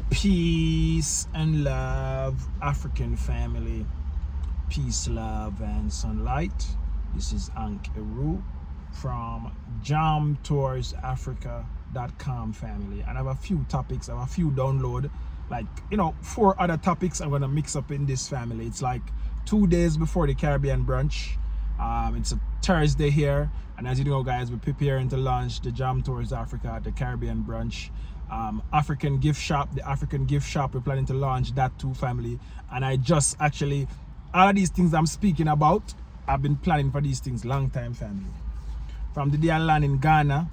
Peace and love, African family. Peace, love, and sunlight. This is Ankh Eru from jamtoursafrica.com family. And I have a few topics, I have a few download. Like, 4 other topics I'm gonna mix up in this family. It's like 2 days before the Caribbean brunch. It's a Thursday here, and as you know, guys, we're preparing to launch the Jam Tours Africa, the Caribbean brunch. African gift shop, the African gift shop, we're planning to launch that too, family. And I just actually, all of these things I'm speaking about, I've been planning for these things long time, family. From the day I landed in Ghana,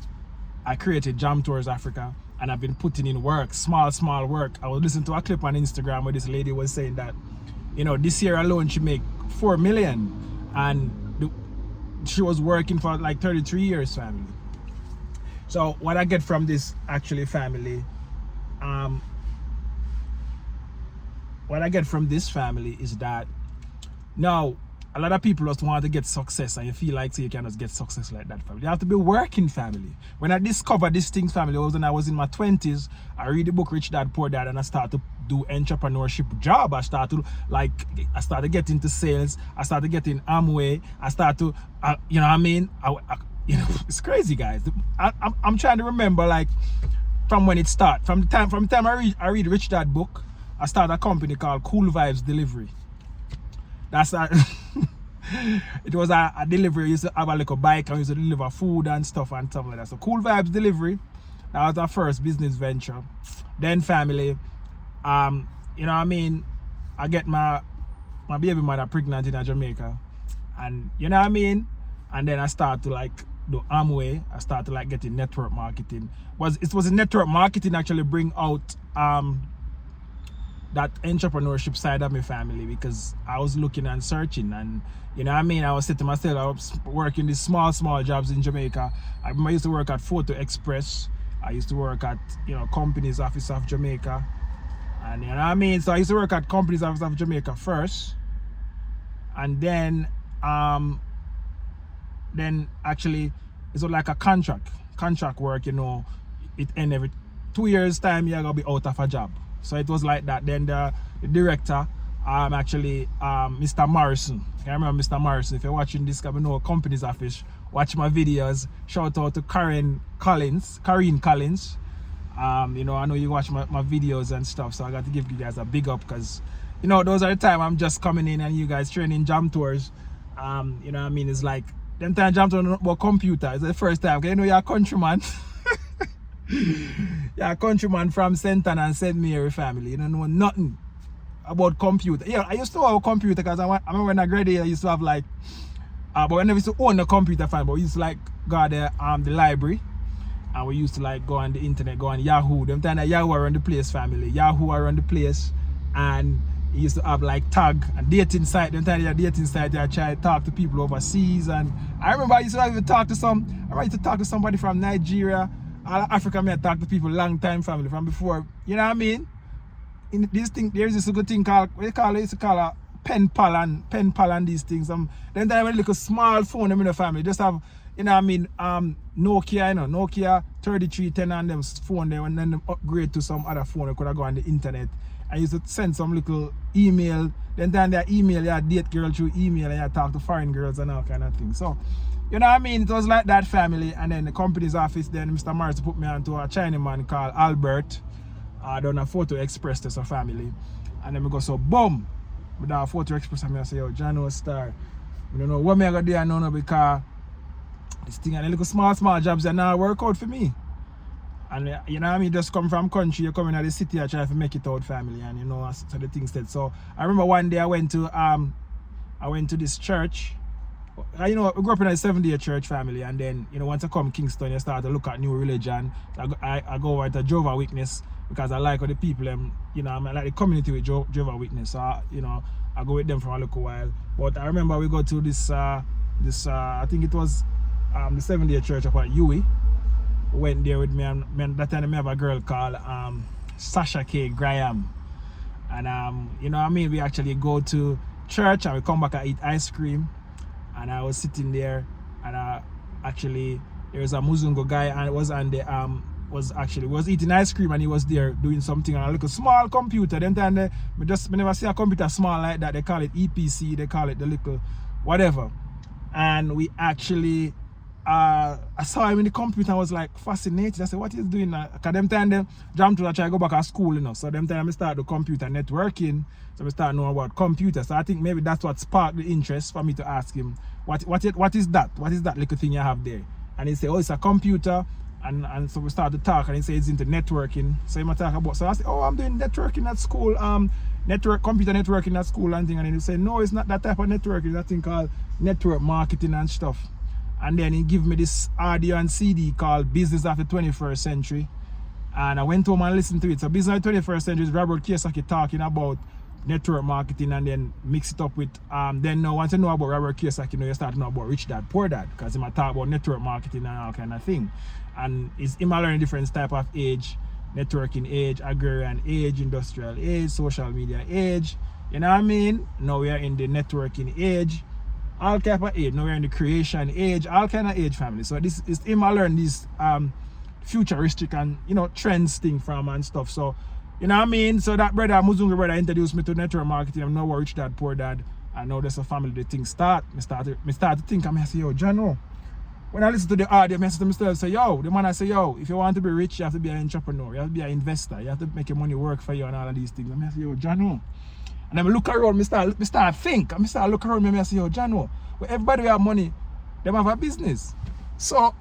I created Jam Tours Africa, and I've been putting in work, small work. I was listening to a clip on Instagram where this lady was saying that, this year alone she make 4 million, and she was working for like 33 years, family. So what I get from this, actually, family, what I get from this family is that now a lot of people just want to get success, and you feel like you can just get success like that, family. You have to be working, family. When I discovered these things, family, was when I was in my 20s. I read the book Rich Dad Poor Dad, and I started to do entrepreneurship job. I started getting into sales. I started getting Amway. I started to, it's crazy, guys. I'm trying to remember, like, from when it started. From the time I read Rich Dad book, I started a company called Cool Vibes Delivery. That's it was a delivery. I used to have a little bike. I used to deliver food and stuff like that. So Cool Vibes Delivery, that was our first business venture. Then, family, I get my baby mother pregnant in Jamaica, and and then I start to like do Amway. I start to like getting network marketing. It was network marketing actually bring out that entrepreneurship side of my family, because I was looking and searching, and I was saying to myself, I was working these small jobs in Jamaica. I remember I used to work at Photo Express. I used to work at Companies Office of Jamaica, and so I used to work at Companies Office of Jamaica first, and then actually it was like a contract work. It end every 2 years time. You're gonna be out of a job. So it was like that. Then the director, Mr. Morrison. I remember Mr. Morrison. If you're watching this, you know Companies Office, watch my videos. Shout out to Karine Collins. I know you watch my videos and stuff, so I got to give you guys a big up, because those are the time I'm just coming in and you guys training Jam Tours. It's like them time Jam Tours about computer. It's the first time. You're a countryman. Yeah, a countryman from St. Anne and St. Mary family. You don't know nothing about computer. Yeah, I used to have a computer, because I remember when I graduated, I used to have like, but I never used to own a computer, fan. But we used to like go to the library, and we used to like go on the internet, go on Yahoo. Them time that Yahoo around the place, family. Yahoo around the place, and he used to have like tag and dating site. Them time that dating site, I try to talk to people overseas, and I remember I used to talk to somebody from Nigeria. All Africa, I talk to people long time, family, from before. You know what I mean? In this thing, there's this good thing called, what they used to call a pen pal and these things. Then I have a little small phone in the family. Just have, Nokia, Nokia 3310 and them phone there, and then them upgrade to some other phone. I could have go on the internet. I used to send some little email. Then that email, you date girl through email, and you talk to foreign girls and all kind of things. So, it was like that, family. And then the Company's Office, then Mr. Morris put me onto a Chinaman called Albert. Done a Photo Express to some family. And then we go, so boom, with that Photo Express, and I say, yo, Jano Star. I don't know what me I got there now, because this thing and the little small jobs that now work out for me. And just come from country, you come in the city, I try to make it out, family, and so the things said. So I remember one day I went to this church. We grew up in a 7-day church, family, and then once I come Kingston, you start to look at new religion. I go over to Jehovah's Witness, because I like how the people I like the community with Jehovah's Witness. So I go with them for a little while. But I remember we go to this I think it was the 7-day church up at Huey. Went there with me, and that time I have a girl called Sasha K. Graham, and we actually go to church and we come back and eat ice cream. And I was sitting there, and actually there was a Muzungu guy, and it was on the was eating ice cream, and he was there doing something on a little small computer. Then time me never see a computer small like that. They call it EPC, they call it the little whatever. And we actually I saw him in the computer and was like fascinated. I said, what is doing now? Because them time they jump to try to go back to school, you know. So them time I start the computer networking. So I start knowing about computers. So I think maybe that's what sparked the interest for me to ask him, what is that? What is that little thing you have there? And he said, oh, it's a computer. And so we started to talk, and he said it's into networking. So he might talk about, so I said, oh, I'm doing networking at school, computer networking at school and thing. And then he said, no, it's not that type of networking, it's that thing called network marketing and stuff. And then he gave me this audio and CD called Business of the 21st Century. And I went home and listened to it. So Business of the 21st Century is Robert Kiyosaki talking about network marketing, and then mix it up with then now once you know about Robert Kiyosaki, you know, you start to know about Rich Dad Poor Dad, because he might talk about network marketing and all kind of thing. And it's him learning different type of age, networking age, agrarian age, industrial age, social media age, you know what I mean? Now we are in the networking age, all type of age. Now we're in the creation age, all kind of age, family. So this is him learn this futuristic and, you know, trends thing from and stuff. So you know what I mean? So that brother, Muzungu brother, introduced me to network marketing. I'm now Rich Dad Poor Dad. I know there's a family, the thing start. Me start to think, I say, yo, Jano. When I listen to the audio, I say to myself, say, yo, the man I say, yo, if you want to be rich, you have to be an entrepreneur, you have to be an investor, you have to make your money work for you and all of these things. I say, yo, Jano. And then I look around, I start think. I start look around me, I say, yo, Jano, well, everybody who have money, they have a business. So,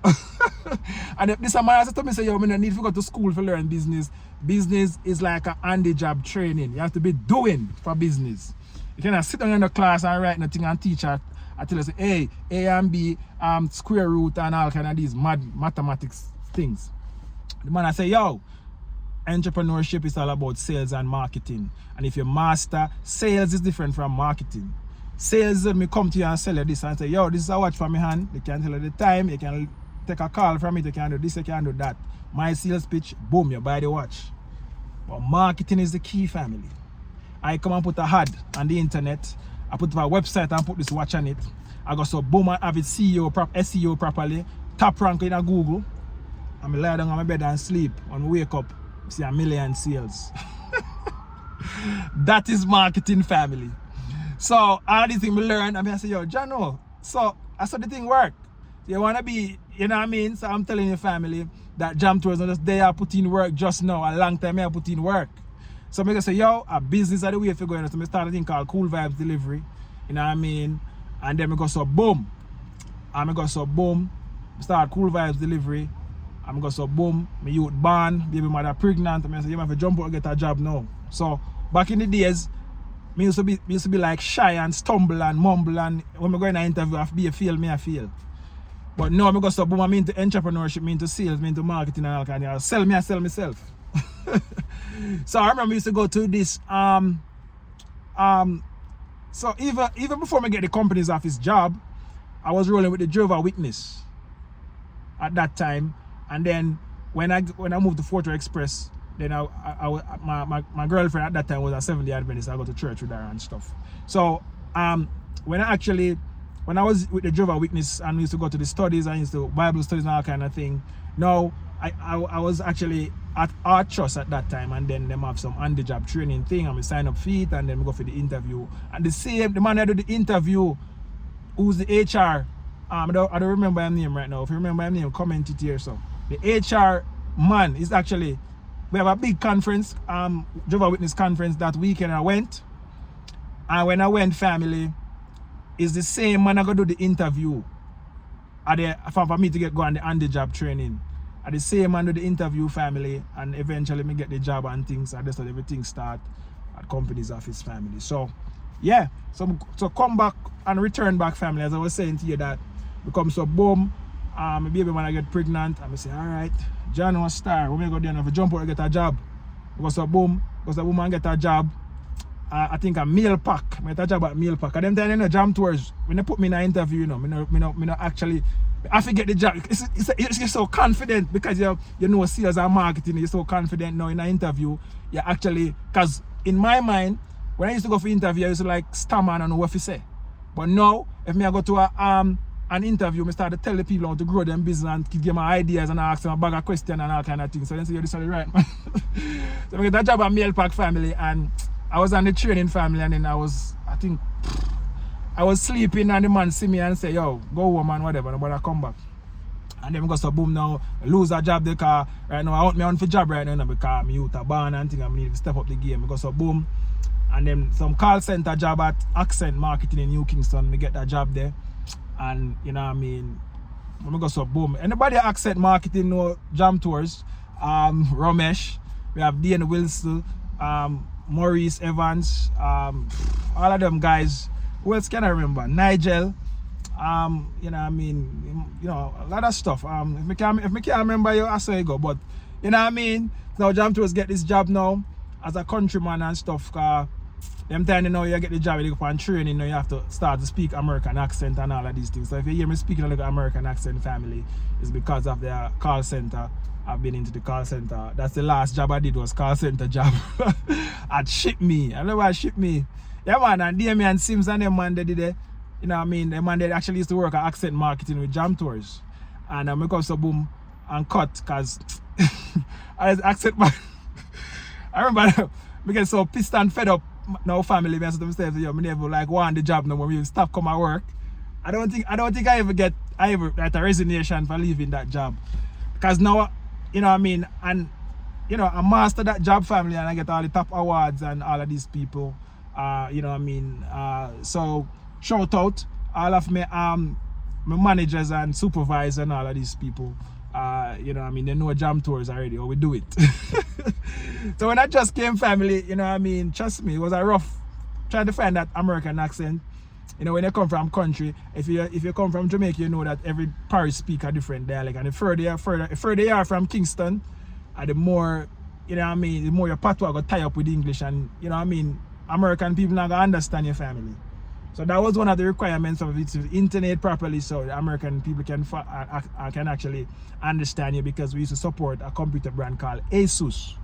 and if this man said to me, say, yo, I don't need to go to school to learn business. Business is like a on-the-job training. You have to be doing for business. You cannot sit down in the class and write nothing and teach her. I tell you, say, hey, A and B, square root and all kind of these mathematics things. The man I say, yo, entrepreneurship is all about sales and marketing. And if you master, sales is different from marketing. Sales, me come to you and sell you this and say, yo, this is a watch for me hand. You can tell you the time, you can take a call from it, you can do this, you can do that. My sales pitch, boom, you buy the watch. But marketing is the key, family. I come and put a ad on the internet, I put up a website and put this watch on it. I go so boom and have it SEO properly, top rank in a Google. And I lie down on my bed and sleep. When I wake up, see 1 million sales. That is marketing, family. So all these things we learn, I say, yo, Jano, so that's how the thing work. You wanna be, you know what I mean? So I'm telling your family that Jam Tours on just there put in work just now. A long time I put in work. So I'm gonna say, yo, a business are the way for going. So I start a thing called Cool Vibes Delivery. You know what I mean? And then I go so boom. And I go so boom. Start Cool Vibes Delivery. I'm go so boom. My youth born, baby mother pregnant. I say, you have to jump out and get a job now. So back in the days, me used to be like shy and stumble and mumble, and when I go in an interview, I feel. But now I go so boom, I'm into entrepreneurship, me into sales, me into marketing and all kind of sell myself. So I remember I used to go to this so even before I get the company's office job, I was rolling with the Jehovah's Witness at that time. And then when I moved to Fortress Express, then my girlfriend at that time was a Seventh-day Adventist. I go to church with her and stuff. So when I was with the Jehovah's Witness and we used to go to the studies, I used to Bible studies and all kind of thing. Now I was actually at Art Trust at that time, and then them have some on-the-job training thing, and we sign up for it, and then we go for the interview. And the man that do the interview, who's the HR, I don't remember his name right now. If you remember his name, comment it here. So the HR man is actually, we have a big conference, Jehovah's Witness conference that weekend I went. And when I went, family, is the same man I go do the interview for me to go on the job training. And the same man do the interview, family, and eventually me get the job and things, and that's how everything start at company's office, family. So yeah, so come back and return back, family, as I was saying to you, that become so boom, my baby when I get pregnant, and I say, all right, John was star, when we go there and jump out and get a job. Because so boom, because the woman get a job, I think a meal pack. I get a job at meal pack. And them time, you know, Jam Tours, when they put me in an interview, you know, me no actually, I forget the job. You're so confident because you know sales and marketing. You're so confident now in an interview. You actually, because in my mind, when I used to go for interview, I used to like stammer and I don't know what to say. But now, if I go to an an interview, I started to tell the people how to grow them business and give them ideas and ask them a bag of questions and all kind of things. So they say, this is the right man. So I get that job at Meal Pack family, and I was on the training family, and then I was sleeping, and the man see me and say, yo, go home and whatever, and I come back. And then I go so boom now, I lose a job because right now I want me on for job right now because I'm youth a born and thing, I need to step up the game. I go so boom. And then some call center job at Accent Marketing in New Kingston, me get that job there. And you know what I mean, when I go so boom. Anybody at Accent Marketing know Jam Tours, Ramesh, we have Dean Wilson, Maurice Evans, all of them guys. Who else can I remember? Nigel, you know what I mean, you know, a lot of stuff. If me can't remember you, I say you go, but you know what I mean. Now Jam Tours get this job now as a countryman and stuff. Them time you know you get the job, you go on training, you know, you have to start to speak American accent and all of these things. So if you hear me speaking like an American accent family, it's because of the call center. I've been into the call center. That's the last job I did, was call center job at Ship Me. I know why Ship Me. Yeah man, and Damian Sims and them man they did it. You know what I mean? Them man they actually used to work at Accent Marketing with Jam Tours. And I make up so boom and cut because I Accent I remember I get so pissed and fed up now family. I said to myself, yo, I never like want the job no more. We stop come at work. I don't think I ever get a resignation for leaving that job. Because now, you know what I mean, and you know, I master that job family and I get all the top awards and all of these people. You know what I mean? So shout out all of my managers and supervisors and all of these people. You know what I mean, they know Jam Tours already, or we do it. So when I just came family, you know what I mean, trust me, it was a rough trying to find that American accent. You know, when you come from country, if you come from Jamaica, you know that every parish speak a different dialect, and the further you are from Kingston, and the more, you know what I mean, the more your patois got tie up with English, and you know what I mean, American people not gonna understand your family. So that was one of the requirements of it, to intonate properly so the American people can actually understand you, because we used to support a computer brand called Asus.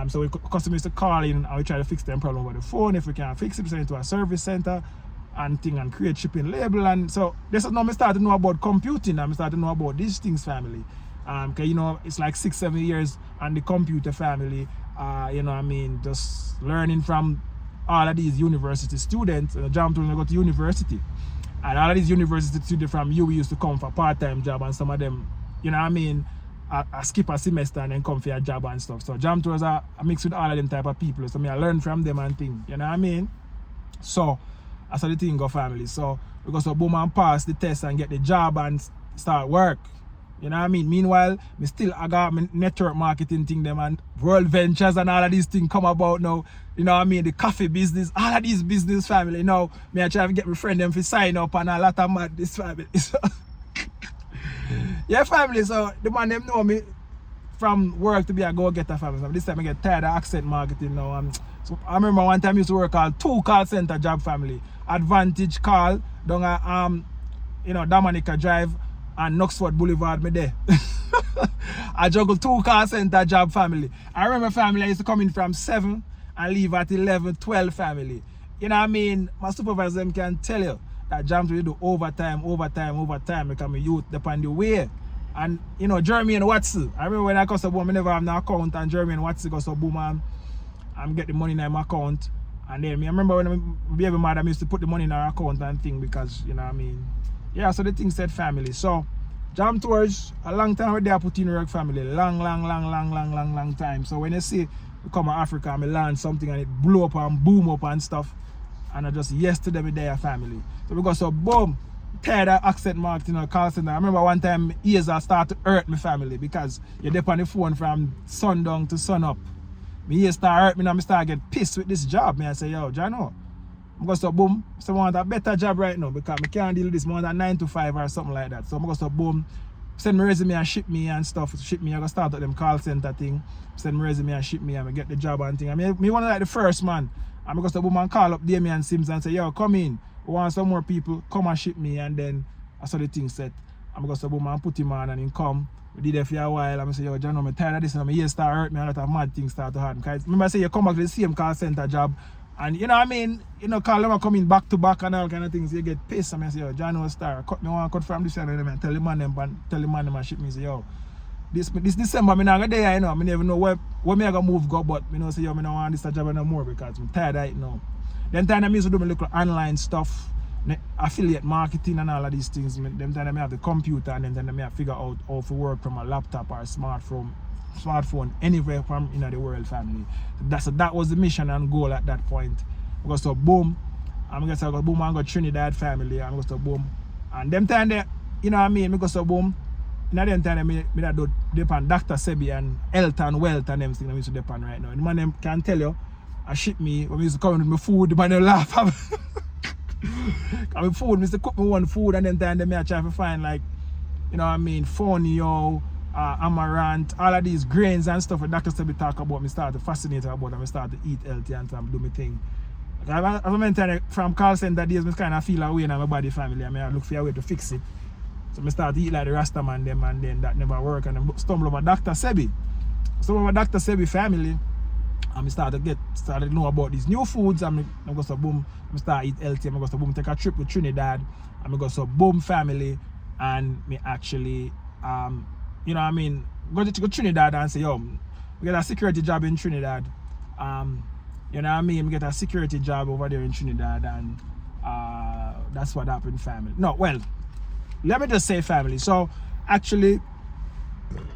So customers used to call in and we try to fix them problem over the phone. If we can't fix it, we send it to a service center and create shipping label. And so this is now I started to know about computing, and I started to know about these things family. Cause you know, it's like 6-7 years on the computer family, you know what I mean, just learning from all of these university students. Jam Tours go to university, and all of these university students from we used to come for part-time job, and some of them, you know what I mean, I skip a semester and then come for a job and stuff. So Jam Tours are mixed with all of them type of people, so I learn from them and things, you know what I mean. So that's how the thing go family. So we go so boom and pass the test and get the job and start work. You know what I mean? Meanwhile, I got my network marketing thing them, and World Ventures and all of these things come about now. You know what I mean? The coffee business, all of these business family. You know, I try to get my friend them to sign up and a lot of mad this family. So yeah, family. So the man them know me from work to be a go-getter family. So this time I get tired of Accent Marketing now. So I remember one time I used to work on 2 call center job family. Advantage Call down at you know, Dominica Drive and Knoxford Boulevard, me there. I juggle 2 call center job family. I remember family, I used to come in from 7 and leave at 11, 12 family. You know what I mean? My supervisor them can tell you that Jam Tours do overtime, because my youth depend the way. And you know, Jeremy and Watson. I remember when I got so boom, I never have no account, and Jeremy and Watson got so boom, I'm get the money in my account. And then I remember when I baby mother used to put the money in her account and thing, because you know what I mean. Yeah, so the thing said family. So Jam Tours, a long time with their put in work family. Long time. So when you see we come to Africa and we learn something and it blow up and boom up and stuff, and I just yes to them with their family. So we got so boom, tired of Accent Marketing or call center. I remember one time ears start to hurt my family, because you're there on the phone from sundown to sun up. My ears start hurt me, and I start get pissed with this job. I say, yo, Jano, I'm going to boom, so I want a better job right now, because I can't deal with this more than 9 to 5 or something like that. So I'm going to boom, send my resume and ship me and stuff. Ship me, I'm going to start at them call center thing. Send my resume and ship me and I get the job and thing. I mean, me one of like the first man. I'm going to boom and call up Damian Sims and say, yo, come in. We want some more people, come and ship me. And then I saw the thing set. I'm going to boom and put him on and he come. We did it for a while. I'm say, yo, John, I'm tired of this, and my ears start hurt me, and a lot of mad things start to happen. Because remember I say you come back to the same call center job And you know what I mean? You know, call them coming back to back and all kind of things. You get pissed and I say, yo, John was star. Cut me one cut from this and tell the man them and ship me say, yo, this December I'm not gonna there, you know. I never know where me I gonna move go, but you know say yo, I don't want this job no more because I'm tired right now. Then time I used to do my little online stuff, affiliate marketing and all of these things. Them time I have the computer and then I figure out how to work from a laptop or a smartphone anywhere from in the world family. That was the mission and goal at that point. Because so boom, I'm gonna say boom and go Trinidad family, I'm gonna so boom. And them time there, you know what I mean, because so boom. In that time, I do depend Dr. Sebi and health and wealth and them things I used to depend right now. The man them can tell you, I ship me, when I used to come with my food, the man them laugh. I mean food, I used to cook me one food and then time I try to find like, you know what I mean, fonio, amaranth, all of these grains and stuff that Dr. Sebi talk about, I start to fascinate about and I start to eat healthy and do my thing. As I mentioned, from call center days, I kind of feel away in my body family. I mean, I look for a way to fix it. So I start to eat like the Rasta man them and then that never work and I stumble over Dr. Sebi. So over Dr. Sebi family, and I started to know about these new foods and I go so boom, I start eat healthy, I go so boom, take a trip to Trinidad, and I go so boom family and me actually you know what I mean, go to Trinidad and say, yo, we get a security job in Trinidad. You know what I mean, we get a security job over there in Trinidad and that's what happened family. No, well, let me just say family. So actually